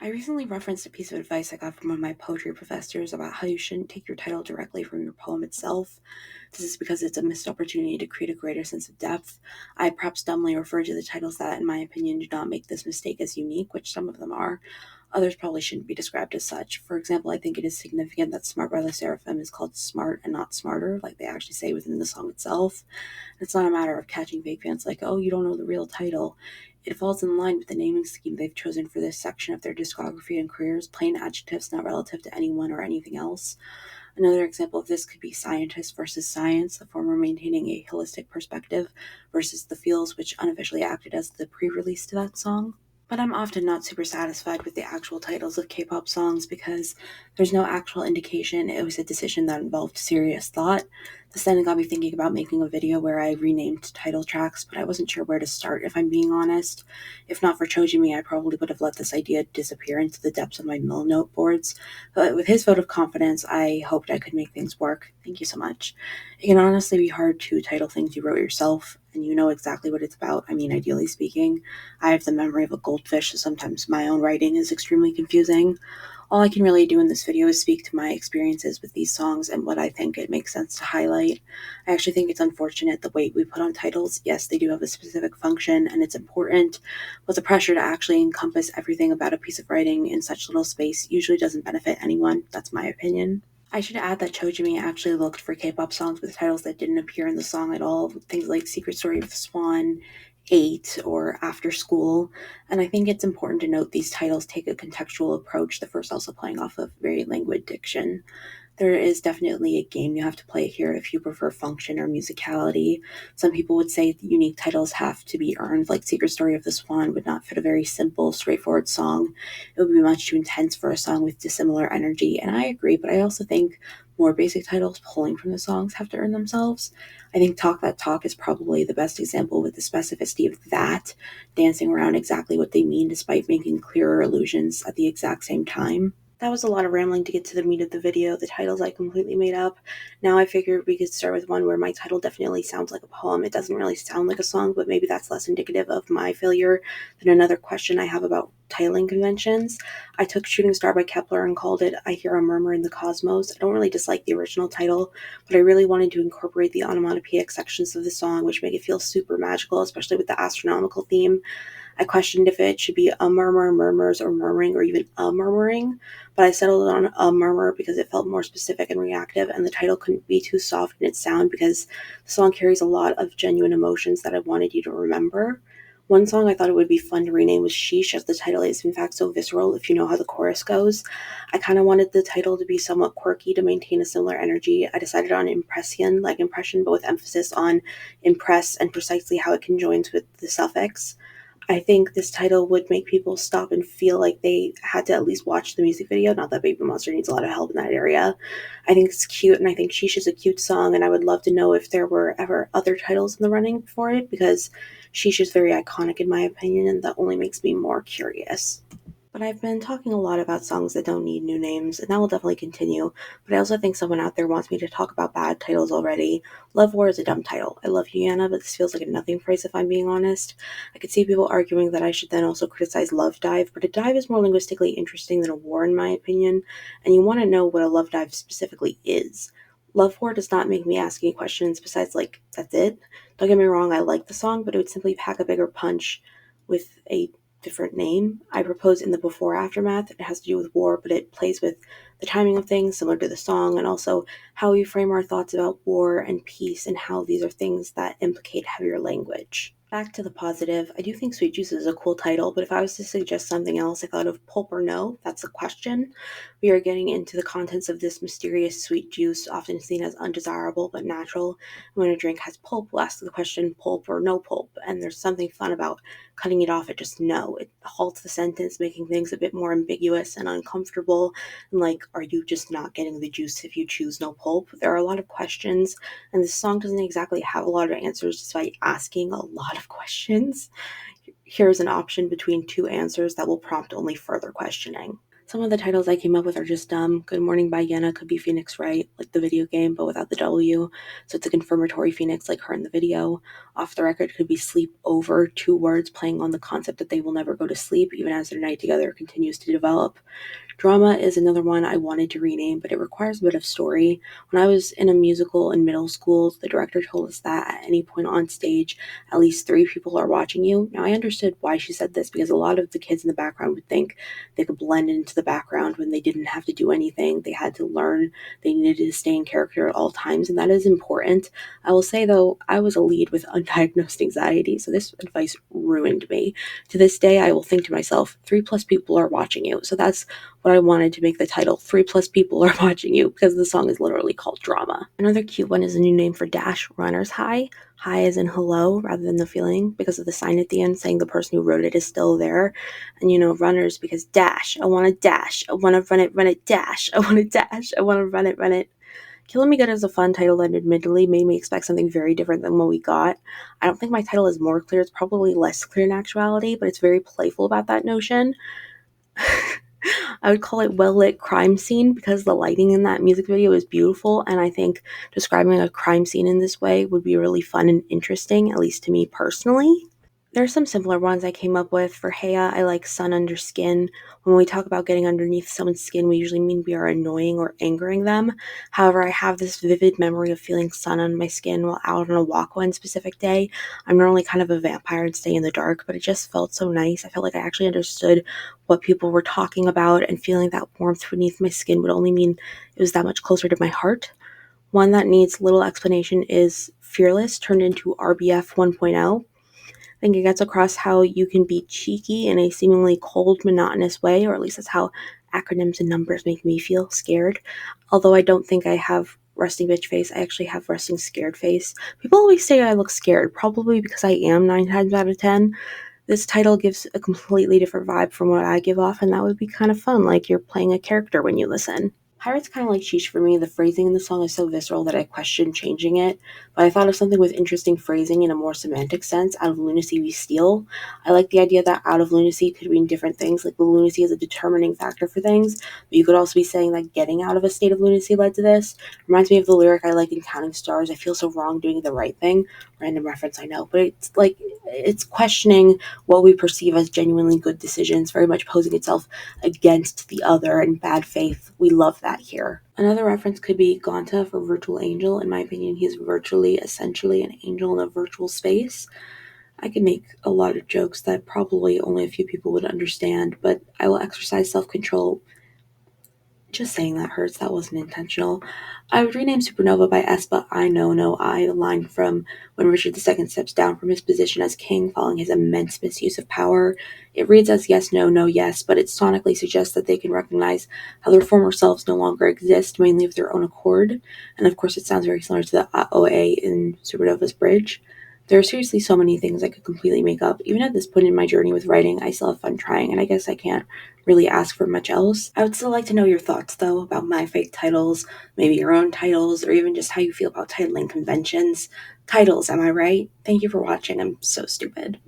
I recently referenced a piece of advice I got from one of my poetry professors about how you shouldn't take your title directly from your poem itself. This is because it's a missed opportunity to create a greater sense of depth. I perhaps dumbly referred to the titles that, in my opinion, do not make this mistake as unique, which some of them are. Others probably shouldn't be described as such. For example, I think it is significant that Smart by the Sserafim is called Smart and not Smarter, like they actually say within the song itself. It's not a matter of catching fake fans like, oh, you don't know the real title. It falls in line with the naming scheme they've chosen for this section of their discography and careers, plain adjectives not relative to anyone or anything else. Another example of this could be scientist versus science, the former maintaining a holistic perspective versus the feels, which unofficially acted as the pre-release to that song. But I'm often not super satisfied with the actual titles of K-pop songs because there's no actual indication it was a decision that involved serious thought. This then got me thinking about making a video where I renamed title tracks, but I wasn't sure where to start if I'm being honest. If not for Chojimi, I probably would have let this idea disappear into the depths of my mill note boards. But with his vote of confidence, I hoped I could make things work. Thank you so much. It can honestly be hard to title things you wrote yourself, and you know exactly what it's about. I mean, ideally speaking. I have the memory of a goldfish, so sometimes my own writing is extremely confusing. All I can really do in this video is speak to my experiences with these songs and what I think it makes sense to highlight. I actually think it's unfortunate the weight we put on titles. Yes, they do have a specific function and it's important, but the pressure to actually encompass everything about a piece of writing in such little space usually doesn't benefit anyone. That's my opinion. I should add that Chojimi actually looked for K-pop songs with titles that didn't appear in the song at all, things like Secret Story of the Swan, 8, or After School, and I think it's important to note these titles take a contextual approach, the first also playing off of very languid diction. There is definitely a game you have to play here if you prefer function or musicality. Some people would say the unique titles have to be earned, like Secret Story of the Swan would not fit a very simple, straightforward song. It would be much too intense for a song with dissimilar energy, and I agree, but I also think more basic titles pulling from the songs have to earn themselves. I think Talk That Talk is probably the best example with the specificity of that, dancing around exactly what they mean despite making clearer allusions at the exact same time. That was a lot of rambling to get to the meat of the video. The titles I completely made up. Now I figured we could start with one where my title definitely sounds like a poem. It doesn't really sound like a song, but maybe that's less indicative of my failure than another question I have about titling conventions. I took Shooting Star by Kepler and called it I Hear a Murmur in the Cosmos. I don't really dislike the original title, but I really wanted to incorporate the onomatopoeic sections of the song, which make it feel super magical, especially with the astronomical theme. I questioned if it should be a murmur, murmurs, or murmuring, or even a murmuring, but I settled on a murmur because it felt more specific and reactive, and the title couldn't be too soft in its sound because the song carries a lot of genuine emotions that I wanted you to remember. One song I thought it would be fun to rename was Sheesh, as the title is in fact so visceral if you know how the chorus goes. I kind of wanted the title to be somewhat quirky to maintain a similar energy. I decided on impression, like impression, but with emphasis on impress and precisely how it conjoins with the suffix. I think this title would make people stop and feel like they had to at least watch the music video. Not that Babymonster needs a lot of help in that area. I think it's cute, and I think Sheesh is a cute song, and I would love to know if there were ever other titles in the running for it, because Sheesh is very iconic in my opinion, and that only makes me more curious. But I've been talking a lot about songs that don't need new names, and that will definitely continue. But I also think someone out there wants me to talk about bad titles already. Love War is a dumb title. I love Yena, but this feels like a nothing price if I'm being honest. I could see people arguing that I should then also criticize Love Dive, but a dive is more linguistically interesting than a war in my opinion, and you want to know what a love dive specifically is. Love War does not make me ask any questions besides, like, that's it. Don't get me wrong, I like the song, but it would simply pack a bigger punch with a different name. I propose in the before aftermath. It has to do with war, but it plays with the timing of things, similar to the song, and also how we frame our thoughts about war and peace and how these are things that implicate heavier language. Back to the positive, I do think Sweet Juice is a cool title, but if I was to suggest something else, I thought of Pulp or No. That's a question. We are getting into the contents of this mysterious sweet juice, often seen as undesirable but natural. When a drink has pulp, we'll ask the question pulp or no pulp, and there's something fun about cutting it off at just no. It halts the sentence, making things a bit more ambiguous and uncomfortable, and like, are you just not getting the juice if you choose no pulp? There are a lot of questions, and this song doesn't exactly have a lot of answers despite asking a lot of questions. Here's an option between two answers that will prompt only further questioning. Some of the titles I came up with are just dumb. Good Morning by Yena could be Phoenix Wright, like the video game, but without the W, so it's a confirmatory Phoenix like her in the video. Off the Record could be Sleep Over, 2 words playing on the concept that they will never go to sleep, even as their night together continues to develop. Drama is another one I wanted to rename, but it requires a bit of story. When I was in a musical in middle school, the director told us that at any point on stage, at least 3 people are watching you. Now, I understood why she said this because a lot of the kids in the background would think they could blend into the background when they didn't have to do anything. They had to learn, they needed to stay in character at all times, and that is important. I will say, though, I was a lead with undiagnosed anxiety, so this advice ruined me. To this day, I will think to myself, 3+ people are watching you. So that's what I wanted to make the title, 3+ people are watching you, because the song is literally called Drama. Another cute one is a new name for Dash, Runner's High. High as in hello rather than the feeling, because of the sign at the end saying the person who wrote it is still there. And runners because dash, I want to dash, I want to run it, dash, I want to dash, I want to run it. Killing Me Good is a fun title that admittedly made me expect something very different than what we got. I don't think my title is more clear, it's probably less clear in actuality, but it's very playful about that notion. I would call it well-lit crime scene because the lighting in that music video is beautiful, and I think describing a crime scene in this way would be really fun and interesting, at least to me personally. There are some simpler ones I came up with. For Heya, I like sun under skin. When we talk about getting underneath someone's skin, we usually mean we are annoying or angering them. However, I have this vivid memory of feeling sun on my skin while out on a walk one specific day. I'm normally kind of a vampire and stay in the dark, but it just felt so nice. I felt like I actually understood what people were talking about, and feeling that warmth beneath my skin would only mean it was that much closer to my heart. One that needs little explanation is Fearless, turned into RBF 1.0. I think it gets across how you can be cheeky in a seemingly cold, monotonous way, or at least that's how acronyms and numbers make me feel scared. Although I don't think I have resting bitch face, I actually have resting scared face. People always say I look scared, probably because I am 9 times out of 10. This title gives a completely different vibe from what I give off, and that would be kind of fun, like you're playing a character when you listen. Pirate's kind of like Sheesh for me. The phrasing in the song is so visceral that I questioned changing it, but I thought of something with interesting phrasing in a more semantic sense. Out of lunacy we steal. I like the idea that out of lunacy could mean different things, like the lunacy is a determining factor for things, but you could also be saying that getting out of a state of lunacy led to this. Reminds me of the lyric I like in Counting Stars, I feel so wrong doing the right thing. Random reference, I know, but it's questioning what we perceive as genuinely good decisions, very much posing itself against the other in bad faith. We love that here. Another reference could be Gonta for virtual angel. In my opinion, he's virtually, essentially, an angel in a virtual space. I could make a lot of jokes that probably only a few people would understand, but I will exercise self-control. Just saying that hurts. That wasn't intentional. I would rename Supernova by aespa I know no I, the line from when Richard II steps down from his position as king following his immense misuse of power. It reads as yes, no, no, yes, but it sonically suggests that they can recognize how their former selves no longer exist, mainly of their own accord. And of course, it sounds very similar to the OA in Supernova's bridge. There are seriously so many things I could completely make up. Even at this point in my journey with writing, I still have fun trying, and I guess I can't really ask for much else. I would still like to know your thoughts, though, about my fake titles, maybe your own titles, or even just how you feel about titling conventions. Titles, am I right? Thank you for watching. I'm so stupid.